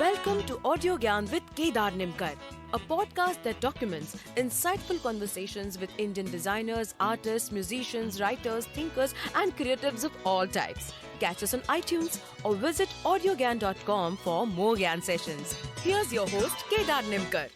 Welcome to Audiogyan with Kedar Nimkar, a podcast that documents insightful conversations with Indian designers, artists, musicians, writers, thinkers, and creatives of all types. Catch us on iTunes or visit audiogyan.com for more Gyan sessions. Here's your host, Kedar Nimkar.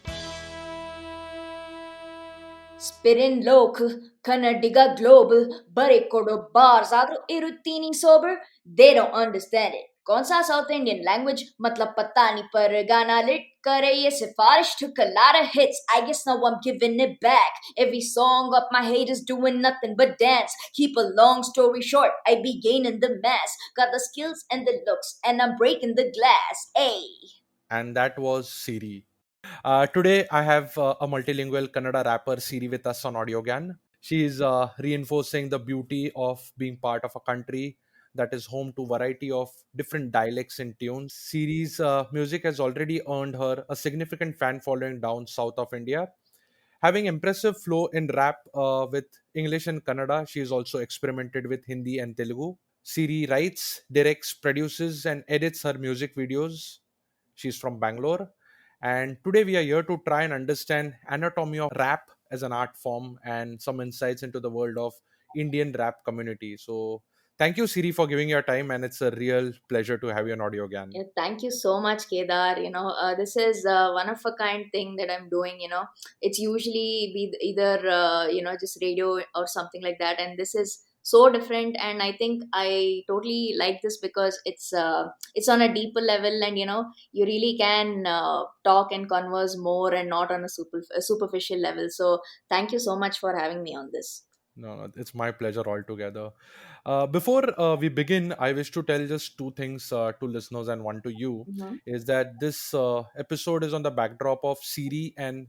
Spirin local, Kannadiga global, bare kodo bars agro irutini sober, they don't understand it. कौन सा south Indian language मतलब पता नहीं पर गाना lit करे ये सिफारिश took a lot of hits. I guess now I'm giving it back. Every song up my haters doing nothing but dance. Keep a long story short, I be gaining the mass. Got the skills and the looks, and I'm breaking the glass. Hey. And that was SIRI. Today, I have a multilingual Kannada rapper, SIRI, with us on Audiogyan. She is reinforcing the beauty of being part of a country that is home to variety of different dialects and tunes. SIRI's music has already earned her a significant fan following down south of India. Having impressive flow in rap with English and Kannada, she has also experimented with Hindi and Telugu. SIRI writes, directs, produces, and edits her music videos. She's from Bangalore. And today we are here to try and understand anatomy of rap as an art form and some insights into the world of Indian rap community. So thank you, Siri, for giving your time. And it's a real pleasure to have you on Audiogyan. Yeah, thank you so much, Kedar. This is one of a kind thing that I'm doing. It's usually be either just radio or something like that, and this is so different. And I think I totally like this because it's on a deeper level, and you really can talk and converse more, and not on a superficial level. So thank you so much for having me on this. No, it's my pleasure altogether. Before we begin, I wish to tell just two things to listeners and one to you. Mhm. Is that this episode is on the backdrop of Siri and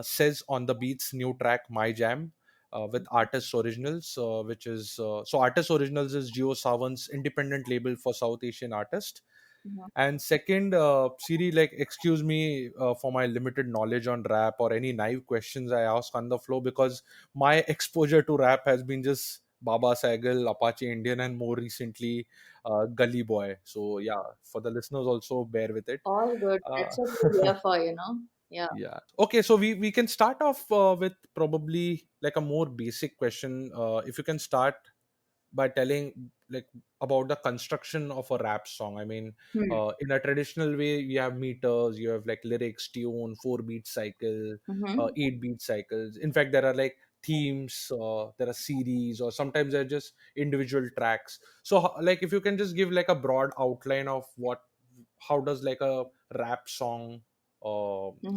Says on the Beats new track My Jam with Artist Originals, which is so Artist Originals is JioSaavn's independent label for South Asian artists. Mhm. And second, Siri, like, excuse me for my limited knowledge on rap or any naive questions I ask on the floor, because my exposure to rap has been just Baba Saigal, Apache Indian, and more recently, Gully Boy. So, yeah, for the listeners, also bear with it. All good. Uh, That's what we're here for. Yeah. yeah. Okay, so we can start off with probably like a more basic question. If you can start by telling like about the construction of a rap song. I mean, Hmm. in a traditional way, you have meters, you have like lyrics, tune, 4 beat cycle, Mm-hmm. 8 beat cycles. In fact, there are like themes, there are series, or sometimes they're just individual tracks. So, like, if you can just give like a broad outline of how does like a rap song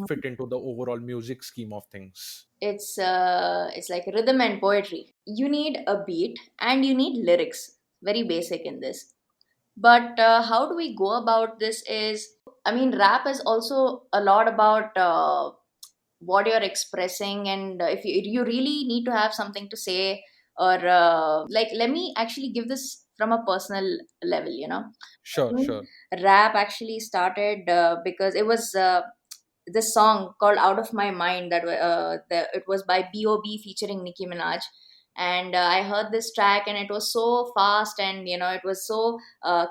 fit into the overall music scheme of things? It's like rhythm and poetry. You need a beat and you need lyrics. Very basic in this. But how do we go about this? I mean, rap is also a lot about what you're expressing, and if you really need to have something to say, or like, let me actually give this from a personal level. Sure, Mm. sure. Rap actually started because it was this song called "Out of My Mind" it was by B.O.B. featuring Nicki Minaj. And I heard this track, and it was so fast, and it was so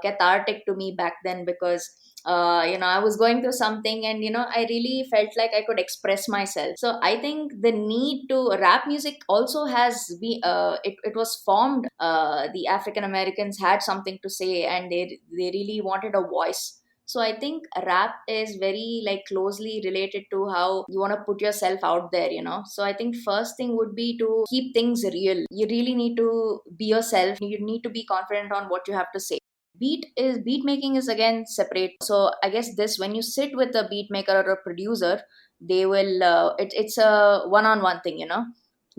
cathartic to me back then, because I was going through something, and I really felt like I could express myself. So I think the need to rap music also it was formed. The African Americans had something to say, and they really wanted a voice. So I think rap is very like closely related to how you want to put yourself out there. So I think first thing would be to keep things real. You really need to be yourself. You need to be confident on what you have to say. Beat making is again separate. So I guess this, when you sit with a beat maker or a producer, they will it's a one-on-one thing.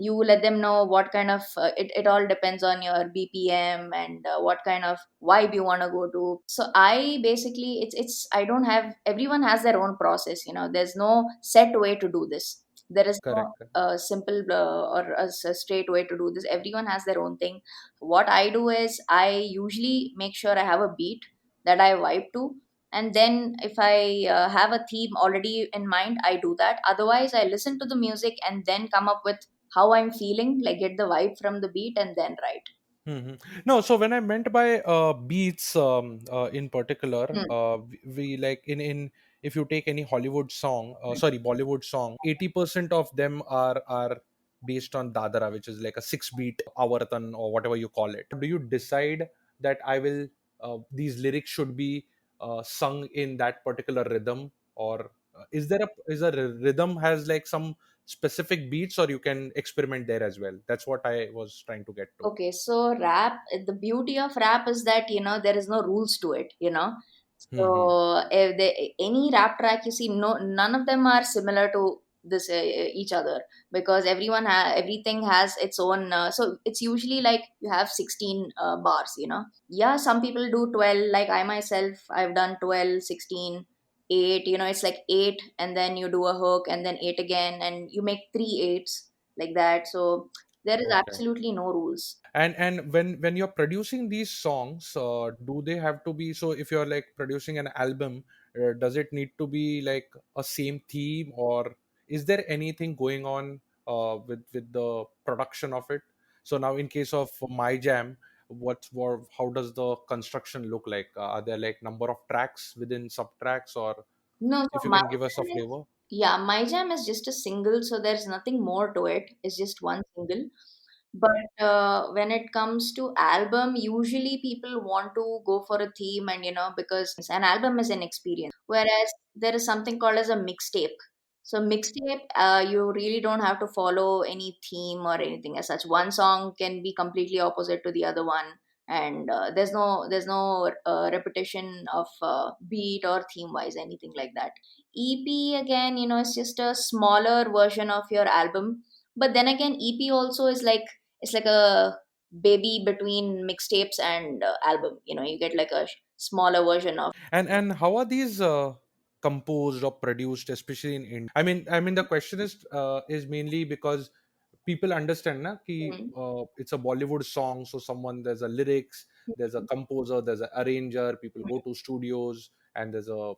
You let them know what kind of it all depends on your BPM, and what kind of vibe you want to go to. So I basically, it's I don't have, everyone has their own process. There's no set way to do this. There is no Correct. simple or a straight way to do this. Everyone has their own thing. What I do is I usually make sure I have a beat that I vibe to, and then if I have a theme already in mind, I do that. Otherwise, I listen to the music and then come up with how I'm feeling, like get the vibe from the beat and then write. Hmm. No, so when I meant by beats, in particular, Hmm. we like in if you take any Hollywood song, sorry, Bollywood song, 80% of them are based on dadara, which is like a 6 beat avartan or whatever you call it. Do you decide that I will these lyrics should be sung in that particular rhythm, or is a rhythm has like some specific beats, or you can experiment there as well? That's what I was trying to get to. Okay, so rap, the beauty of rap is that, there is no rules to it, Hmm. So if any rap track you see, no, none of them are similar to this each other, because everything has its own. So it's usually like you have 16 bars, Yeah, some people do 12, like I myself, I've done 12, 16, 8. It's like 8, and then you do a hook, and then 8 again, and you make three eights like that. So there is Okay. absolutely no rules. And when you're producing these songs, do they have to be, so if you're like producing an album, does it need to be like a same theme, or is there anything going on with the production of it? So now in case of my jam, how does the construction look like? Are there like number of tracks within sub tracks, or No, if so you my can give us a jam is, flavor? yeah, my jam is just a single, so there's nothing more to it. It's just one single. But when it comes to album, usually people want to go for a theme, and because an album is an experience, whereas there is something called as a mixtape. So mixtape, you really don't have to follow any theme or anything as such. One song can be completely opposite to the other one, and there's no repetition of beat or theme wise, anything like that. EP again, it's just a smaller version of your album, but then again, EP also is like, it's like a baby between mixtapes and album. You get like a smaller version of. And how are these composed or produced, especially in India? I mean the question is mainly because people understand na ki Mm. it's a Bollywood song, so someone, there's a lyrics, there's a composer, there's an arranger, people go to studios, and there's a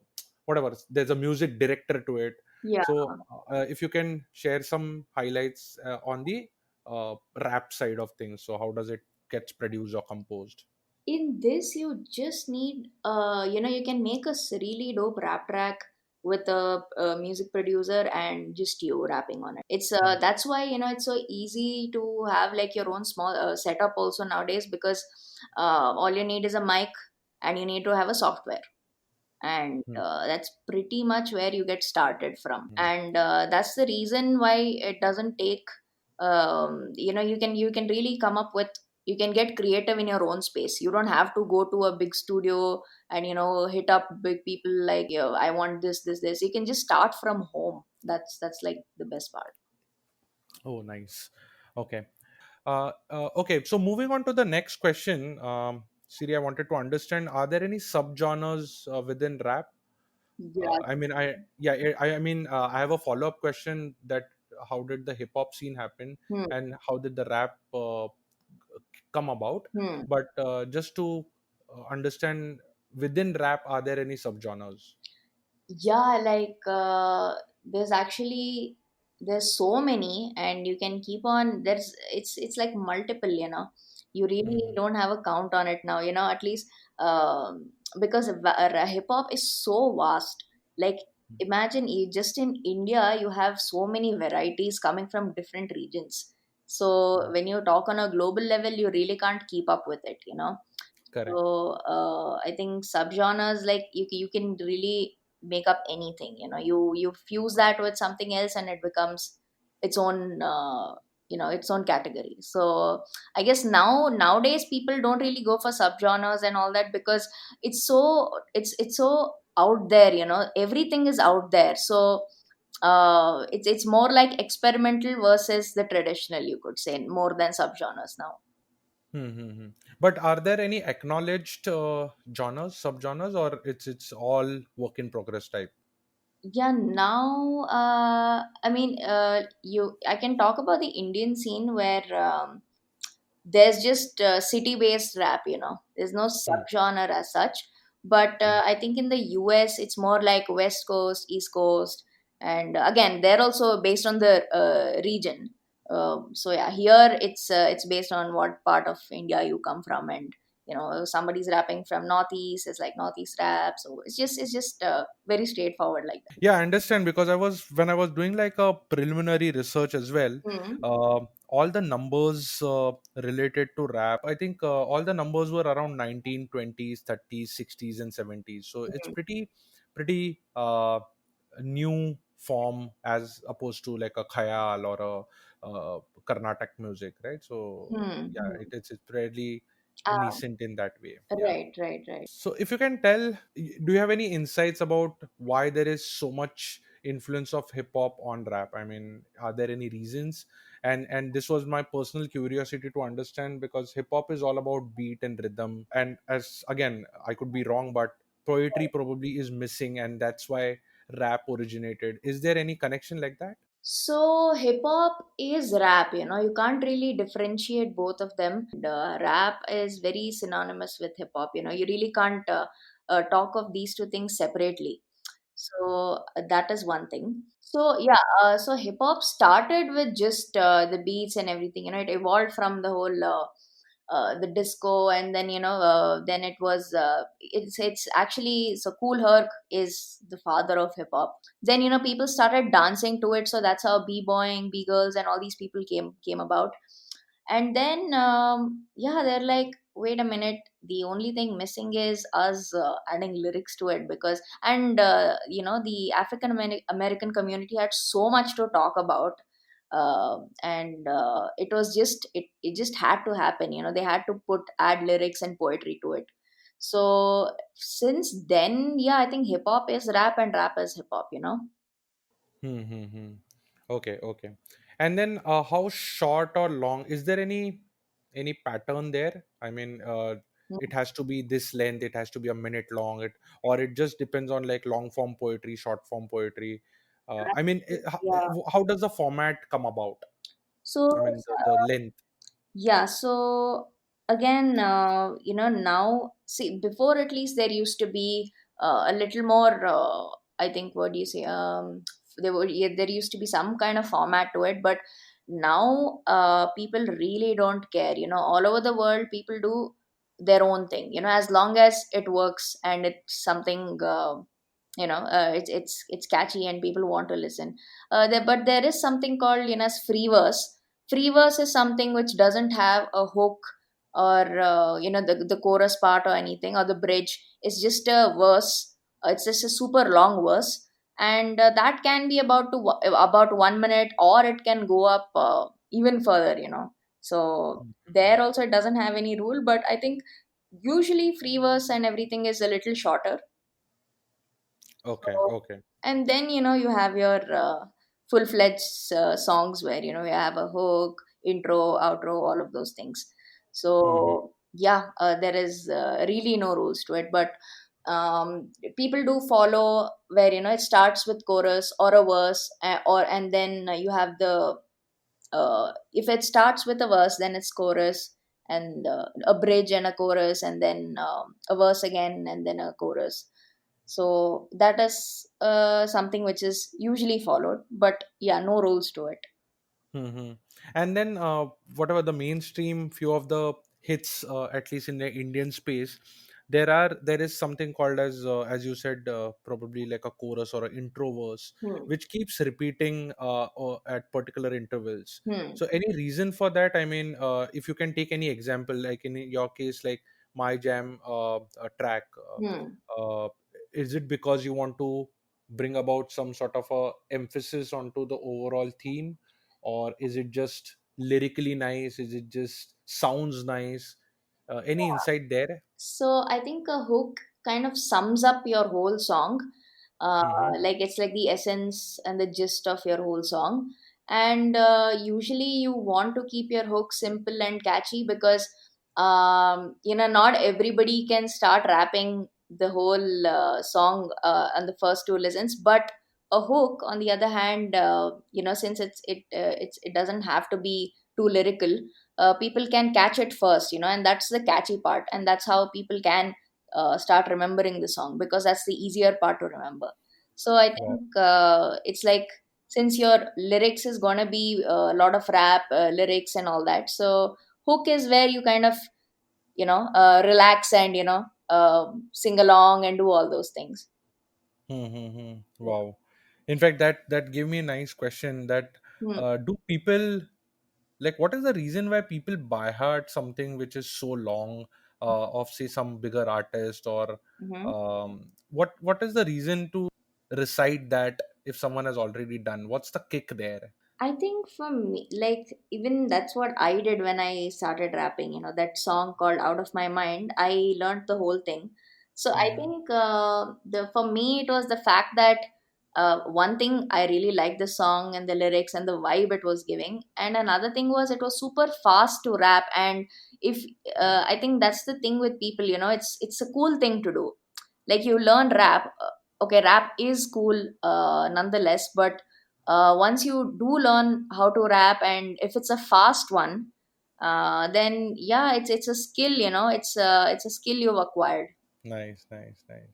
whatever, there's a music director to it. Yeah. So if you can share some highlights on the rap side of things, so how does it gets produced or composed? In this, you just need, you can make a really dope rap track with a music producer and just you rapping on it. It's Hmm. That's why, it's so easy to have like your own small setup also nowadays, because all you need is a mic, and you need to have a software, and Hmm. that's pretty much where you get started from. Hmm. And that's the reason why it doesn't take, you can really come up with, you can get creative in your own space. You don't have to go to a big studio and hit up big people like, I want this. You can just start from home. That's like the best part. Oh, nice. Okay. Okay. So moving on to the next question, Siri, I wanted to understand: are there any subgenres within rap? Yeah. I mean, I yeah, I have a follow up question that how did the hip hop scene happen, Hmm. and how did the rap come about? Hmm. But just to understand, within rap, are there any subgenres? Yeah, like there's so many, and you can keep on, it's like multiple, you really Hmm. don't have a count on it now, at least, because hip hop is so vast. Like, imagine, just in India you have so many varieties coming from different regions. So when you talk on a global level, you really can't keep up with it. Correct. So I think subgenres, like, you can really make up anything. You fuse that with something else, and it becomes its own, its own category. So I guess nowadays people don't really go for subgenres and all that, because it's so out there. Everything is out there. So it's more like experimental versus the traditional, you could say, more than subgenres now. Mm-hmm. But are there any acknowledged genres, subgenres, or it's all work in progress type? Yeah, now, I can talk about the Indian scene, where there's just city based rap. There's no Hmm. subgenre as such. But Hmm. I think in the US it's more like West Coast, East Coast, and again they're also based on the region. So yeah, here it's based on what part of India you come from, and if somebody's rapping from northeast, it's like northeast rap. So it's just very straightforward like that. Yeah, I understand, because when I was doing like a preliminary research as well, Hmm. all the numbers related to rap, I think all the numbers were around 1920s, 30s, 60s, and 70s. So it's pretty new form as opposed to like a khayal or a Carnatic music, right? So Hmm. yeah, Hmm. it's fairly Ah, nascent in that way. Yeah. right, right, right. So, if you can tell, do you have any insights about why there is so much influence of hip hop on rap? I mean, are there any reasons? And this was my personal curiosity to understand, because hip hop is all about beat and rhythm. And as again, I could be wrong, but poetry probably is missing, and that's why rap originated. Is there any connection like that? So hip hop is rap, you can't really differentiate both of them. Rap is very synonymous with hip hop, you really can't talk of these two things separately. So that is one thing. So yeah, so hip hop started with just the beats and everything. It evolved from the whole the disco, and then then it's actually, so Cool Herc is the father of hip hop. Then people started dancing to it, so that's how b-boying, b-girls, and all these people came about. And then yeah, they're like, wait a minute, the only thing missing is us adding lyrics to it, because and the African American community had so much to talk about. And it was just it just had to happen, they had to add lyrics and poetry to it. So since then, yeah, I think hip hop is rap and rap is hip hop. Hmm, hmm, hmm. Okay, okay. And then, how short or long? Is there any pattern there? I mean, it has to be this length. It has to be a minute long. Or it just depends on like long form poetry, short form poetry. I mean, Yeah. how does the format come about? So I mean, the length. yeah, so again, now, see, before at least there used to be a little more, I think, what do you say? There used to be some kind of format to it, but now people really don't care. All over the world, people do their own thing. As long as it works and it's something, it's catchy and people want to listen. But there is something called, as free verse. Free verse is something which doesn't have a hook, or the chorus part or anything, or the bridge. It's just a verse. It's just a super long verse, and that can be about 1 minute, or it can go up even further. So there also it doesn't have any rule, but I think usually free verse and everything is a little shorter. Okay, So, okay. and then you have your full-fledged songs where you have a hook, intro, outro, all of those things. Hmm. So yeah, there is really no rules to it, but people do follow where it starts with chorus or a verse, and then you have the if it starts with a verse, then it's chorus, and a bridge and a chorus, and then a verse again, and then a chorus. So that is something which is usually followed, but yeah, no rules to it. Hmm. And then, whatever the mainstream few of the hits, at least in the Indian space, there is something called as you said, probably like a chorus or an intro verse, Hmm. which keeps repeating at particular intervals. Hmm. So, any reason for that? I mean, if you can take any example, like in your case, like My Jam track, Hmm. is it because you want to bring about some sort of a emphasis onto the overall theme, or is it just lyrically nice? Is it just sounds nice? Any insight there? So I think a hook kind of sums up your whole song. Uh, Hmm. like it's like the essence and the gist of your whole song. And usually you want to keep your hook simple and catchy, because not everybody can start rapping the whole song on the first two listens. But a hook, on the other hand, since it doesn't have to be too lyrical, people can catch it first, and that's the catchy part, and that's how people can start remembering the song, because that's the easier part to remember. So I Wow. think it's like since your lyrics is gonna be a lot of rap lyrics and all that. So hook is where you kind of, relax and, sing along and do all those things. Wow. In fact, that gave me a nice question. That Hmm. do people, like, what is the reason why people by heart something which is so long, of say some bigger artist, or Hmm. what is the reason to recite that if someone has already done? What's the kick there? I think for me, like, even that's what I did when I started rapping, that song called Out of My Mind. I learned the whole thing. So I Hmm. think for me, it was the fact that one thing, I really liked the song and the lyrics and the vibe it was giving. And another thing was it was super fast to rap. And if I think that's the thing with people, it's a cool thing to do. Like, you learn rap. Okay, rap is cool nonetheless, but once you do learn how to rap, and if it's a fast one, then yeah, it's a skill, it's a skill you've acquired. Nice, nice, nice.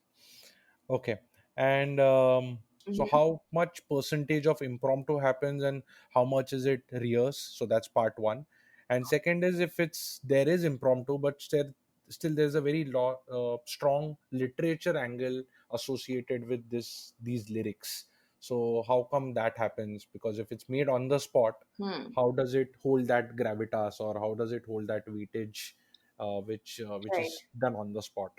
Okay. And so Hmm. how much percentage of impromptu happens and how much is it rehearsed? So that's part one. And second is, if it's there is impromptu, but still there's a very strong literature angle associated with these lyrics. So how come that happens? Because if it's made on the spot, Hmm. how does it hold that gravitas, or how does it hold that weightage, which Right. is done on the spot?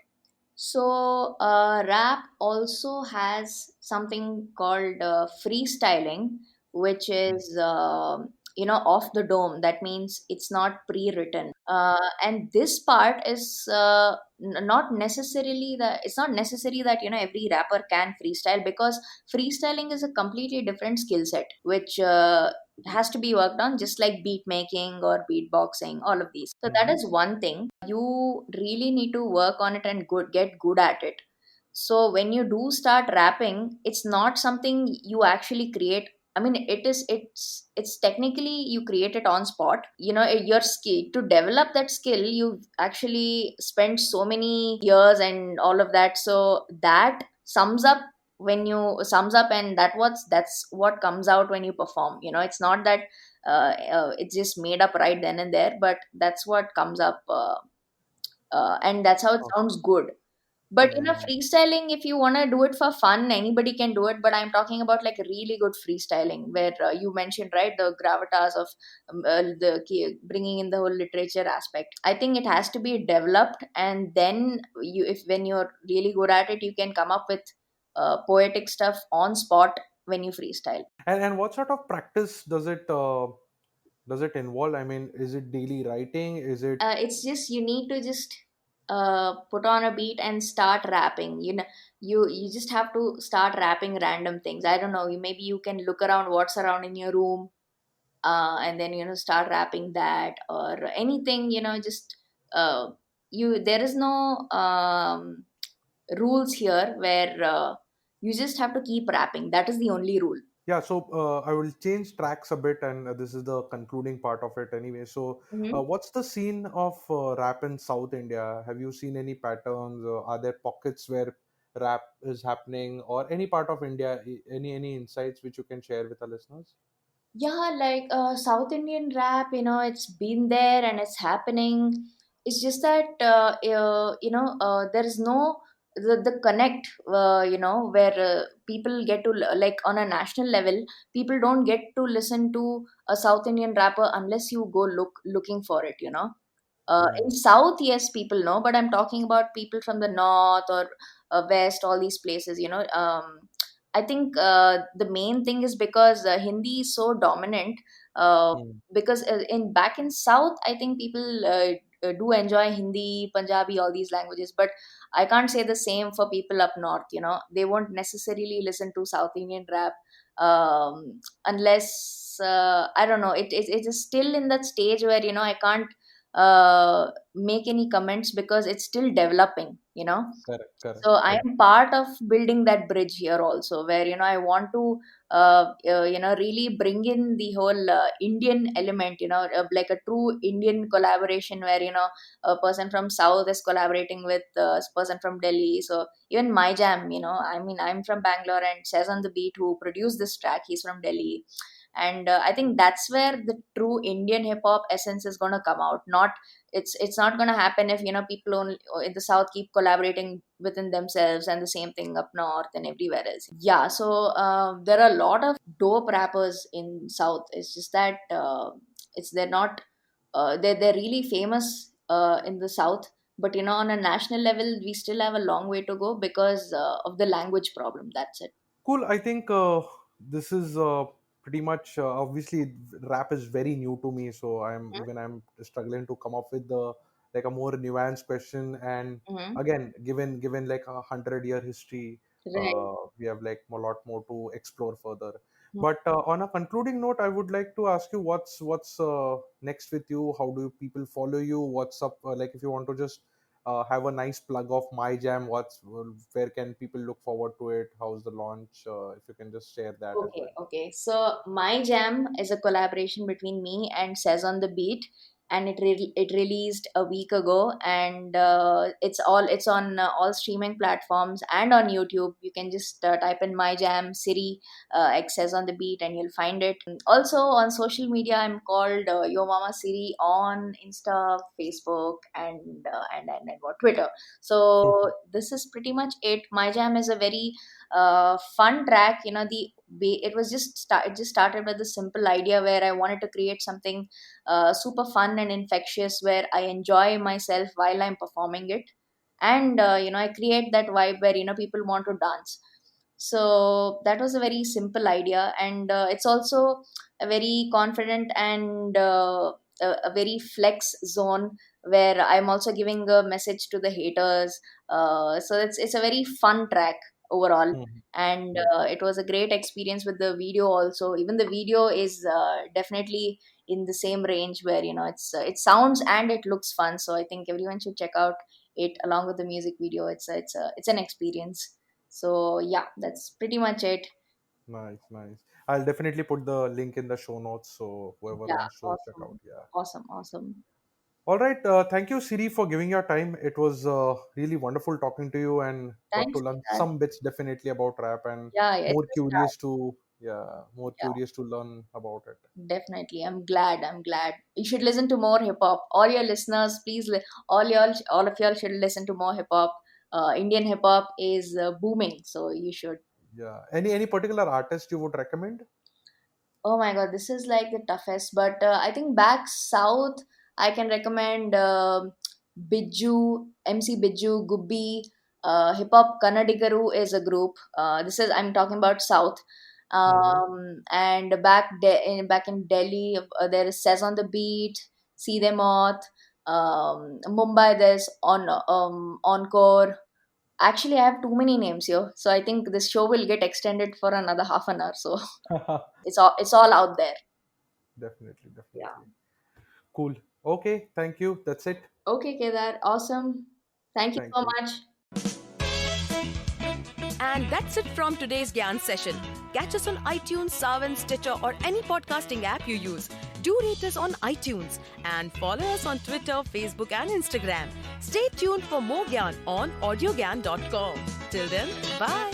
So, rap also has something called freestyling, which is, off the dome. That means it's not pre written. And this part is not necessarily that it's not necessary that, every rapper can freestyle, because freestyling is a completely different skill set, which has to be worked on, just like beat making or beatboxing, all of these. So that Mhm. is one thing you really need to work on it and get good at it. So when you do start rapping, it's not something you actually create. I mean, it's technically you create it on spot. Your skill to develop that skill, you actually spent so many years and all of that. So that sums up, and that's what comes out when you perform. It's not that it's just made up right then and there, but that's what comes up, and that's how it sounds good. But Mhm. freestyling, if you want to do it for fun, anybody can do it. But I'm talking about like really good freestyling, where you mentioned, right, the gravitas of bringing in the whole literature aspect. I think it has to be developed, and then if when you're really good at it, you can come up with poetic stuff on spot when you freestyle. And what sort of practice does it involve? I mean, is it daily writing? Is it It's just you need to just put on a beat and start rapping. You just have to start rapping random things. I don't know, maybe you can look around what's around in your room, and then start rapping that, or anything, just uh, you there is no rules here, where you just have to keep rapping. That is the only rule. yeah? So I will change tracks a bit, and this is the concluding part of it anyway. So Mm-hmm. what's the scene of rap in South India? Have you seen any patterns? Are there pockets where rap is happening, or any part of India? Any insights which you can share with our listeners? Yeah, like South Indian rap, it's been there and it's happening. It's just that there is no the connect, where people get to like on a national level. People don't get to listen to a South Indian rapper unless you go looking for it. In Hmm. South, yes, people know, but I'm talking about people from the North or West, all these places. I think the main thing is because Hindi is so dominant. Hmm. Because in back in South, I think people do enjoy Hindi, Punjabi, all these languages. But I can't say the same for people up north. They won't necessarily listen to South Indian rap, unless I don't know. It is still in that stage where I can't make any comments because it's still developing, Correct, correct, so I correct. am part of building that bridge here also, where I want to really bring in the whole Indian element, like a true Indian collaboration, where a person from South is collaborating with a person from Delhi. So even my jam, I mean, I'm from Bangalore, and Says on the Beat, who produced this track, he's from Delhi. And I think that's where the true Indian hip hop essence is going to come out. Not It's not going to happen if people only in the South keep collaborating within themselves, and the same thing up north and everywhere else. Yeah, so there are a lot of dope rappers in South. It's just that it's they're not they're really famous in the South, but on a national level we still have a long way to go because of the language problem. That's it. Cool. I think this is pretty much obviously rap is very new to me, so I'm struggling to come up with the like a more nuanced question. And Mm-hmm. again, given like 100-year history, Right. we have like a lot more to explore further. But on a concluding note, I would like to ask you what's next with you. How do people follow you? What's up? Like if you want to just have a nice plug of my jam, where can people look forward to it? How's the launch? If you can just share that as Okay, well. okay. So My Jam is a collaboration between me and Says on the Beat, and it released a week ago, and it's on all streaming platforms and on YouTube. You can just type in My Jam SIRI X Says on the Beat, and you'll find it. Also on social media, I'm called Yo Mama Siri on Insta, Facebook, and what Twitter. So this is pretty much it. My Jam is a very fun track. It just started with a simple idea where I wanted to create something super fun and infectious, where I enjoy myself while I'm performing it, and I create that vibe where people want to dance. So that was a very simple idea, and it's also a very confident and a very flex zone, where I'm also giving a message to the haters. So it's a very fun track overall, Mhm. and Right. it was a great experience with the video also. Even the video is definitely in the same range, where it sounds and it looks fun. So I think everyone should check out it along with the music video. It's an experience. So yeah, that's pretty much it. Nice, nice. I'll definitely put the link in the show notes so whoever Yeah, wants to check out. awesome, Yeah. awesome, awesome. All right. Thank you, Siri, for giving your time. It was really wonderful talking to you and got to Thanks, learn Kedar. some bits definitely about rap and Yeah, yeah, it's more a start. curious to more Yeah, curious to learn about it. definitely. I'm glad. I'm glad. You should listen to more hip hop. All your listeners, please, all of y'all should listen to more hip hop. Indian hip hop is booming, so you should. Yeah. Any particular artist you would recommend? Oh my god, this is like the toughest. But I think back south, I can recommend Biju, MC Biju, Gubbi, Hip Hop Kannadigaru is a group. This is I'm talking about south. Mm-hmm. And back in Delhi, there is Says on the Beat, See Them Off. Mumbai, there's Encore. Actually, I have too many names here, so I think this show will get extended for another half an hour. So it's all out there. Definitely, Yeah. definitely. Cool. Okay. Thank you. That's it. Okay, Kedar. Awesome. Thank you Thank so you. much. And that's it from today's Gyan session. Catch us on iTunes, Saavn, Stitcher, or any podcasting app you use. Do rate us on iTunes and follow us on Twitter, Facebook, and Instagram. Stay tuned for more Gyan on Audiogyan.com. Till then, bye.